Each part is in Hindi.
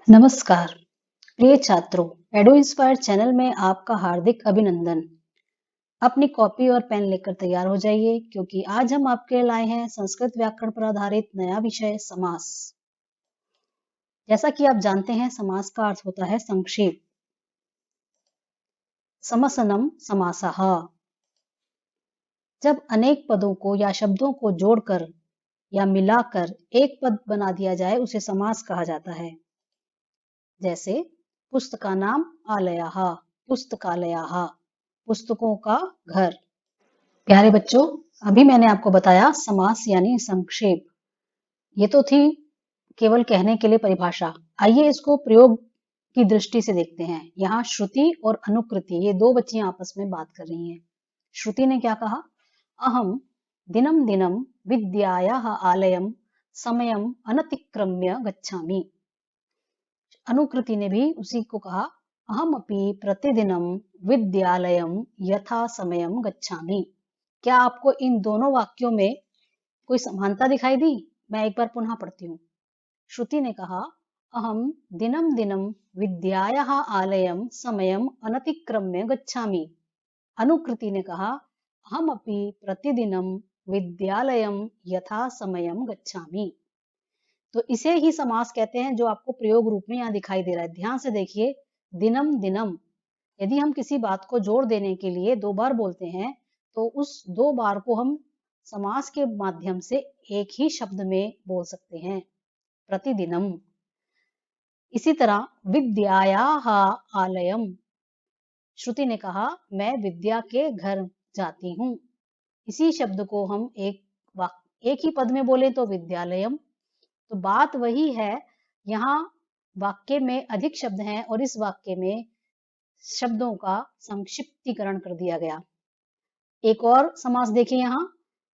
नमस्कार प्रिय छात्रों, एडु इंस्पायर चैनल में आपका हार्दिक अभिनंदन। अपनी कॉपी और पेन लेकर तैयार हो जाइए क्योंकि आज हम आपके लिए लाए हैं संस्कृत व्याकरण पर आधारित नया विषय समास। जैसा कि आप जानते हैं, समास का अर्थ होता है संक्षेप। समसनम समासः। जब अनेक पदों को या शब्दों को जोड़कर या मिलाकर एक पद बना दिया जाए उसे समास कहा जाता है। जैसे पुस्तकानाम आलयः, पुस्तकालयः, पुस्तकों का घर। प्यारे बच्चों, अभी मैंने आपको बताया समास यानी संक्षेप। ये तो थी केवल कहने के लिए परिभाषा। आइए इसको प्रयोग की दृष्टि से देखते हैं। यहाँ श्रुति और अनुकृति ये दो बच्चियां आपस में बात कर रही हैं। श्रुति ने क्या कहा? अहम दिनम दिनम विद्यायाः आलयम समयम अनतिक्रम्य गच्छामि। अनुकृति ने भी उसी को कहा, अहमपि प्रतिदिनम विद्यालयम यथा समयम गच्छामि। क्या आपको इन दोनों वाक्यों में कोई समानता दिखाई दी? मैं एक बार पुनः पढ़ती हूँ। श्रुति ने कहा, अहम दिनम दिनम विद्यायाः आलयम समयम अनतिक्रम्य गच्छामि। अनुकृति ने कहा, अहमपि प्रतिदिनम विद्यालयम यथा समयम गच्छामि। तो इसे ही समास कहते हैं, जो आपको प्रयोग रूप में यहाँ दिखाई दे रहा है। ध्यान से देखिए, दिनम दिनम, यदि हम किसी बात को जोड़ देने के लिए दो बार बोलते हैं तो उस दो बार को हम समास के माध्यम से एक ही शब्द में बोल सकते हैं, प्रतिदिनम। इसी तरह विद्यायाः आलयम, श्रुति ने कहा, मैं विद्या के घर जाती हूँ। इसी शब्द को हम एक ही पद में बोले तो विद्यालयम। तो बात वही है, यहाँ वाक्य में अधिक शब्द हैं और इस वाक्य में शब्दों का संक्षिप्तीकरण कर दिया गया। एक और समास देखिए यहाँ,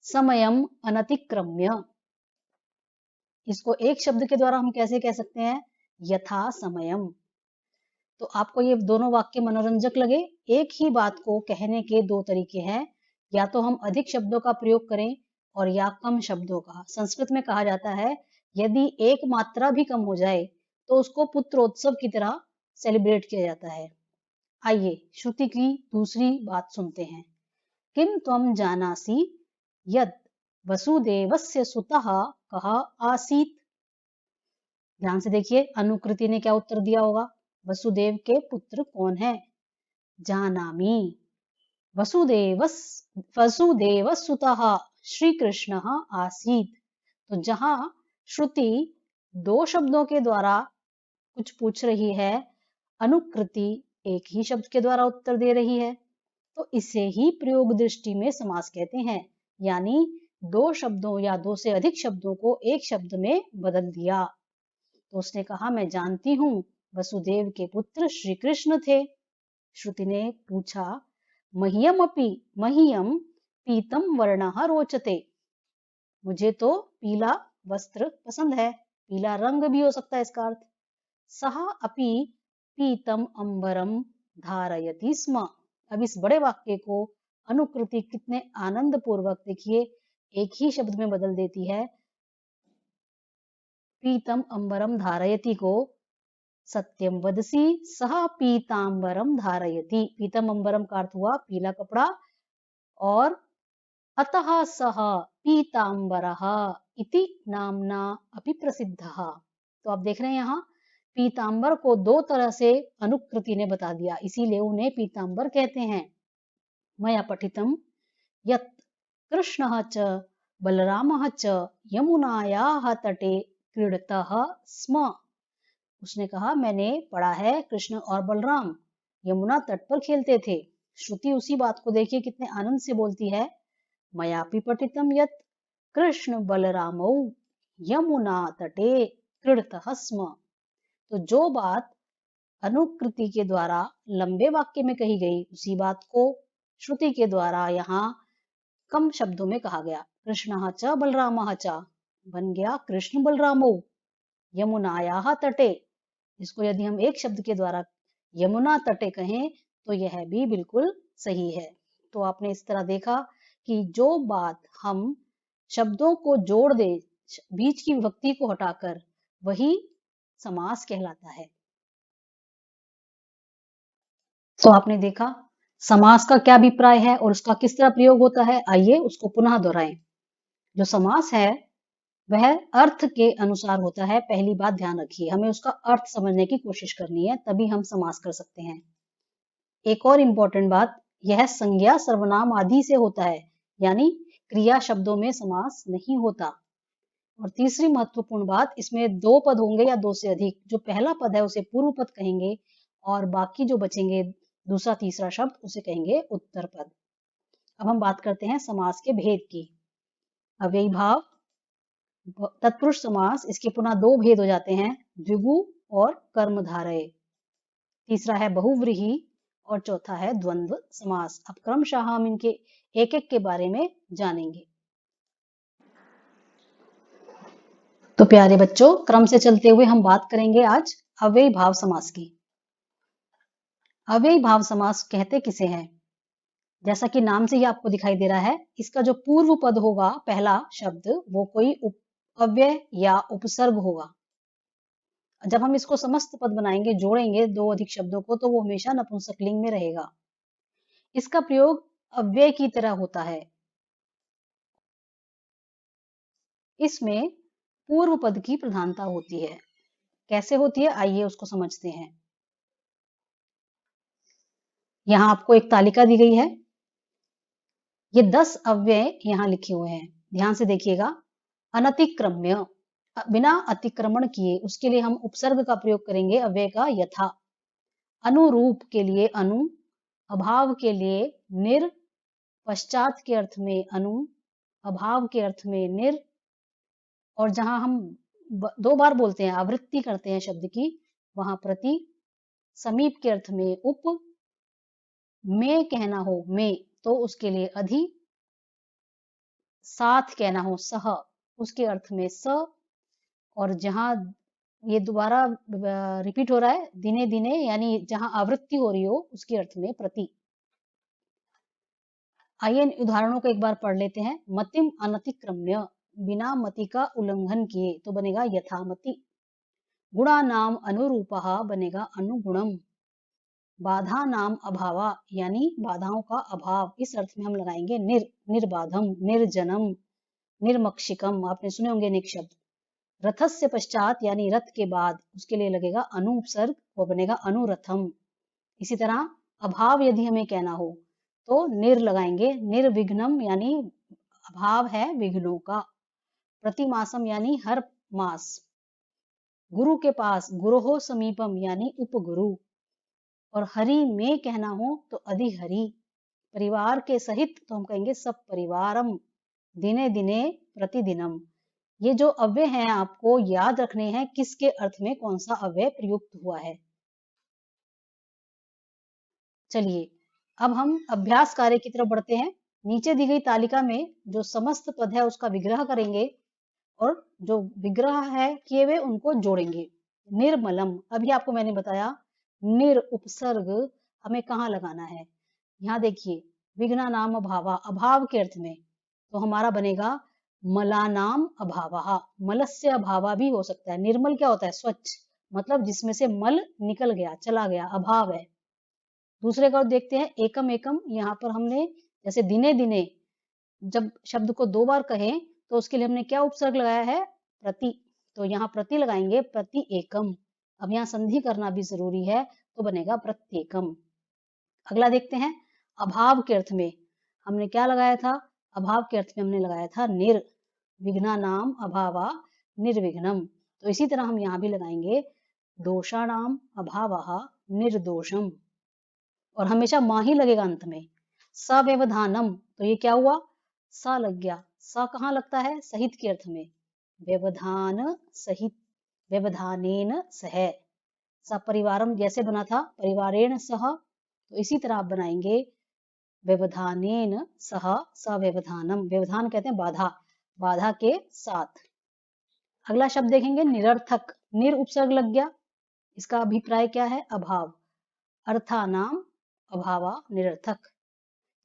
समयम अनतिक्रम्य। इसको एक शब्द के द्वारा हम कैसे कह सकते हैं? यथा समयम। तो आपको ये दोनों वाक्य मनोरंजक लगे? एक ही बात को कहने के दो तरीके हैं, या तो हम अधिक शब्दों का प्रयोग करें और या कम शब्दों का। संस्कृत में कहा जाता है, यदि एक मात्रा भी कम हो जाए तो उसको पुत्रोत्सव की तरह सेलिब्रेट किया जाता है। आइए श्रुति की दूसरी बात सुनते हैं। किम त्वम जानासि यत् वसुदेवस्य सुतः कः आसीत्। ध्यान से देखिए, अनुकृति ने क्या उत्तर दिया होगा? वसुदेव के पुत्र कौन है? जानामि। वसुदेवसुतः श्री कृष्ण आसीत्। तो जहां श्रुति दो शब्दों के द्वारा कुछ पूछ रही है, अनुकृति एक ही शब्द के द्वारा उत्तर दे रही है, तो इसे ही प्रयोग दृष्टि में समास कहते हैं। यानी दो शब्दों या दो से अधिक शब्दों को एक शब्द में बदल दिया। तो उसने कहा, मैं जानती हूँ वसुदेव के पुत्र श्री कृष्ण थे। श्रुति ने पूछा, मह्यम पीतम वर्णः रोचते। मुझे तो पीला वस्त्र पसंद है। पीला रंग भी हो सकता है इसका अर्थ। सः अपि पीतम अंबरम धारयति स्म। अब इस बड़े वाक्य को अनुकृति कितने आनंद पूर्वक, देखिए, एक ही शब्द में बदल देती है। पीतम अंबरम धारयति को सत्यम वदसी सह पीतांबरम धारयति। पीतम अंबरम का अर्थ हुआ पीला कपड़ा, और अतः सह पीतांबरः इति नामना अपि प्रसिद्धः। तो आप देख रहे हैं, यहाँ पीतांबर को दो तरह से अनुकृति ने बता दिया, इसीलिए उन्हें पीतांबर कहते हैं। मया पठितम यत् कृष्णः च बलरामः च यमुनायाः तटे क्रीडतः स्म। उसने कहा, मैंने पढ़ा है कृष्ण और बलराम यमुना तट पर खेलते थे। श्रुति उसी बात को देखिए कितने आनंद से बोलती है, मयापि पठितम यत् कृष्ण बलरामौ यमुना तटे क्रीडतः स्म। तो जो बात अनुकृति के द्वारा लंबे वाक्य में कही गई, उसी बात को श्रुति के द्वारा यहाँ कम शब्दों में कहा गया। कृष्णः च बलरामः च बन गया कृष्ण बलरामौ यमुनायाः तटे। इसको यदि हम एक शब्द के द्वारा यमुना तटे कहें तो यह भी बिल्कुल सही है। तो आपने इस तरह देखा कि जो बात हम शब्दों को जोड़ दे, बीच की विभक्ति को हटाकर, वही समास कहलाता है। तो आपने देखा समास का क्या अभिप्राय है और उसका किस तरह प्रयोग होता है। आइए उसको पुनः दोहराएं। जो समास है वह अर्थ के अनुसार होता है। पहली बात ध्यान रखिए, हमें उसका अर्थ समझने की कोशिश करनी है, तभी हम समास कर सकते हैं। एक और इम्पोर्टेंट बात, यह संज्ञा सर्वनाम आदि से होता है, यानी क्रिया शब्दों में समास नहीं होता। और तीसरी महत्वपूर्ण बात, इसमें दो पद होंगे या दो से अधिक। जो पहला पद है उसे पूर्व पद कहेंगे और बाकी जो बचेंगे दूसरा तीसरा शब्द उसे कहेंगे उत्तर पद। अब हम बात करते हैं समास के भेद की। अव्ययी भाव, तत्पुरुष समास, इसके पुनः दो भेद हो जाते हैं, द्विगु और कर्मधारय। तीसरा है बहुव्रीहि और चौथा है द्वंद्व समास। अब क्रमशः हम इनके एक एक के बारे में जानेंगे। तो प्यारे बच्चों, क्रम से चलते हुए हम बात करेंगे आज अव्ययी भाव समास की। अव्ययी भाव समास कहते किसे हैं? जैसा कि नाम से ही आपको दिखाई दे रहा है, इसका जो पूर्व पद होगा, पहला शब्द, वो कोई अव्यय या उपसर्ग होगा। जब हम इसको समस्त पद बनाएंगे, जोड़ेंगे दो अधिक शब्दों को, तो वो हमेशा नपुंसकलिंग में रहेगा। इसका प्रयोग अव्यय की तरह होता है। इसमें पूर्व पद की प्रधानता होती है। कैसे होती है, आइए उसको समझते हैं। यहाँ आपको एक तालिका दी गई है। ये 10 अव्यय यहाँ लिखे हुए हैं, ध्यान से देखिएगा। अनतिक्रम्य, बिना अतिक्रमण किए, उसके लिए हम उपसर्ग का प्रयोग करेंगे अव्यय का यथा। अनुरूप के लिए अनु, अभाव के लिए निर, पश्चात के अर्थ में अनु, अभाव के अर्थ में निर। और जहां हम दो बार बोलते हैं, आवृत्ति करते हैं शब्द की, वहां प्रति। समीप के अर्थ में उप, में कहना हो में, तो उसके लिए अधि। साथ कहना हो सह, उसके अर्थ में स। और जहां ये दोबारा रिपीट हो रहा है, दिने दिने, यानी जहां आवृत्ति हो रही हो, उसके अर्थ में प्रति। आइए इन उदाहरणों को एक बार पढ़ लेते हैं। मतिम अनतिक्रम्य, बिना मति का उल्लंघन किए, तो बनेगा यथामति। गुणा नाम अनुरूपः बनेगा अनुगुणम। बाधा नाम अभावा, यानी बाधाओं का अभाव, इस अर्थ में हम लगाएंगे निर्बाधम, निर्जनम, निर्मक्षिकम। आपने सुने होंगे अनेक शब्द। रथस्य पश्चात, यानी रथ के बाद, उसके लिए लगेगा अनुपसर्ग, वो बनेगा अनुरथम। इसी तरह अभाव यदि हमें कहना हो तो निर लगाएंगे, निर्विघ्नम, यानी अभाव है विघ्नों का। प्रतिमासम, यानी हर मास। गुरु के पास, गुरोहो समीपम, यानी उपगुरु। और हरि में कहना हो तो अधिहरि। परिवार के सहित, तो हम कहेंगे सब परिवारम। दिने दिने, प्रतिदिनम। ये जो अव्यय हैं आपको याद रखने हैं, किसके अर्थ में कौन सा अव्यय प्रयुक्त हुआ है। चलिए अब हम अभ्यास कार्य की तरफ बढ़ते हैं। नीचे दी गई तालिका में जो समस्त पद है उसका विग्रह करेंगे और जो विग्रह है किए हुए उनको जोड़ेंगे। निर्मलम, अभी आपको मैंने बताया निर उपसर्ग हमें कहाँ लगाना है। यहाँ देखिए, विघ्ना नाम अभावा, अभाव के अर्थ में, तो हमारा बनेगा मलानाम अभावः। मलस्य अभावा भी हो सकता है। निर्मल क्या होता है, स्वच्छ, मतलब जिसमें से मल निकल गया, चला गया, अभाव है। दूसरे का देखते हैं, एकम एकम। यहाँ पर हमने जैसे दिने दिने, जब शब्द को दो बार कहें तो उसके लिए हमने क्या उपसर्ग लगाया है, प्रति। तो यहाँ प्रति लगाएंगे, प्रति एकम। अब यहाँ संधि करना भी जरूरी है, तो बनेगा प्रत्येकम। अगला देखते हैं, अभाव के अर्थ में हमने क्या लगाया था, अभाव के अर्थ में हमने लगाया था निर। विघ्ना नाम अभावा निर्विघ्नम। तो इसी तरह हम यहाँ भी लगाएंगे, दोषाणाम अभावः निर्दोषम। और हमेशा मां ही लगेगा अंत में। सव्यवधानम, तो ये क्या हुआ, सा लग गया। सा कहाँ लगता है, सहित के अर्थ में। व्यवधान सहित, व्यवधानेन सह। सपरिवारम जैसे बना था परिवारेण सह, तो इसी तरह आप बनाएंगे व्यवधानेन सह सव्यवधानम। व्यवधान कहते हैं बाधा, बाधा के साथ। अगला शब्द देखेंगे निरर्थक। निर उपसर्ग लग गया, इसका अभिप्राय क्या है, अभाव। अर्थानाम अभावा निरर्थक।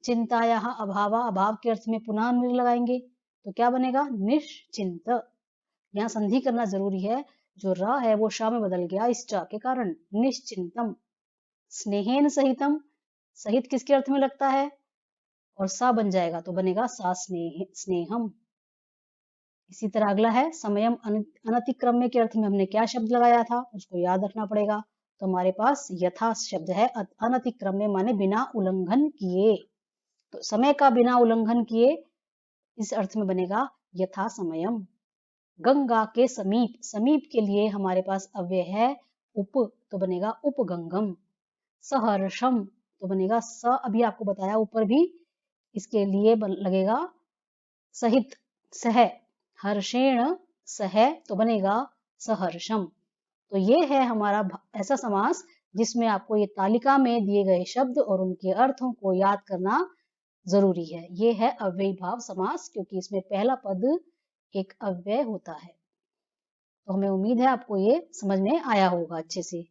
चिंताया अभावा, अभाव के अर्थ में पुनः निर लगाएंगे, तो क्या बनेगा, निश्चिंत। यहाँ संधि करना जरूरी है, जो र है वो श में बदल गया इस च के कारण। निश्चिंतम, स्नेहेन सहितम, सहित किसके अर्थ में लगता है, और सा बन जाएगा तो बनेगा सा स्नेहम। इसी तरह अगला है समयम अनतिक्रम्य के अर्थ में हमने क्या शब्द लगाया था, उसको याद रखना पड़ेगा। तो हमारे पास यथा शब्द है, अनतिक्रम्य माने बिना उल्लंघन किए। तो समय का बिना उल्लंघन किए इस अर्थ में बनेगा यथा समयम। गंगा के समीप, समीप के लिए हमारे पास अव्यय है उप, तो बनेगा उपगंगम। सहर्षम तो बनेगा स, अभी आपको बताया ऊपर भी, इसके लिए लगेगा सहित, सह, हर्षेण सह तो बनेगा सहर्षम। तो ये है हमारा ऐसा समास जिसमें आपको ये तालिका में दिए गए शब्द और उनके अर्थों को याद करना जरूरी है। ये है अव्ययी भाव समास, क्योंकि इसमें पहला पद एक अव्यय होता है। तो हमें उम्मीद है आपको ये समझ में आया होगा अच्छे से।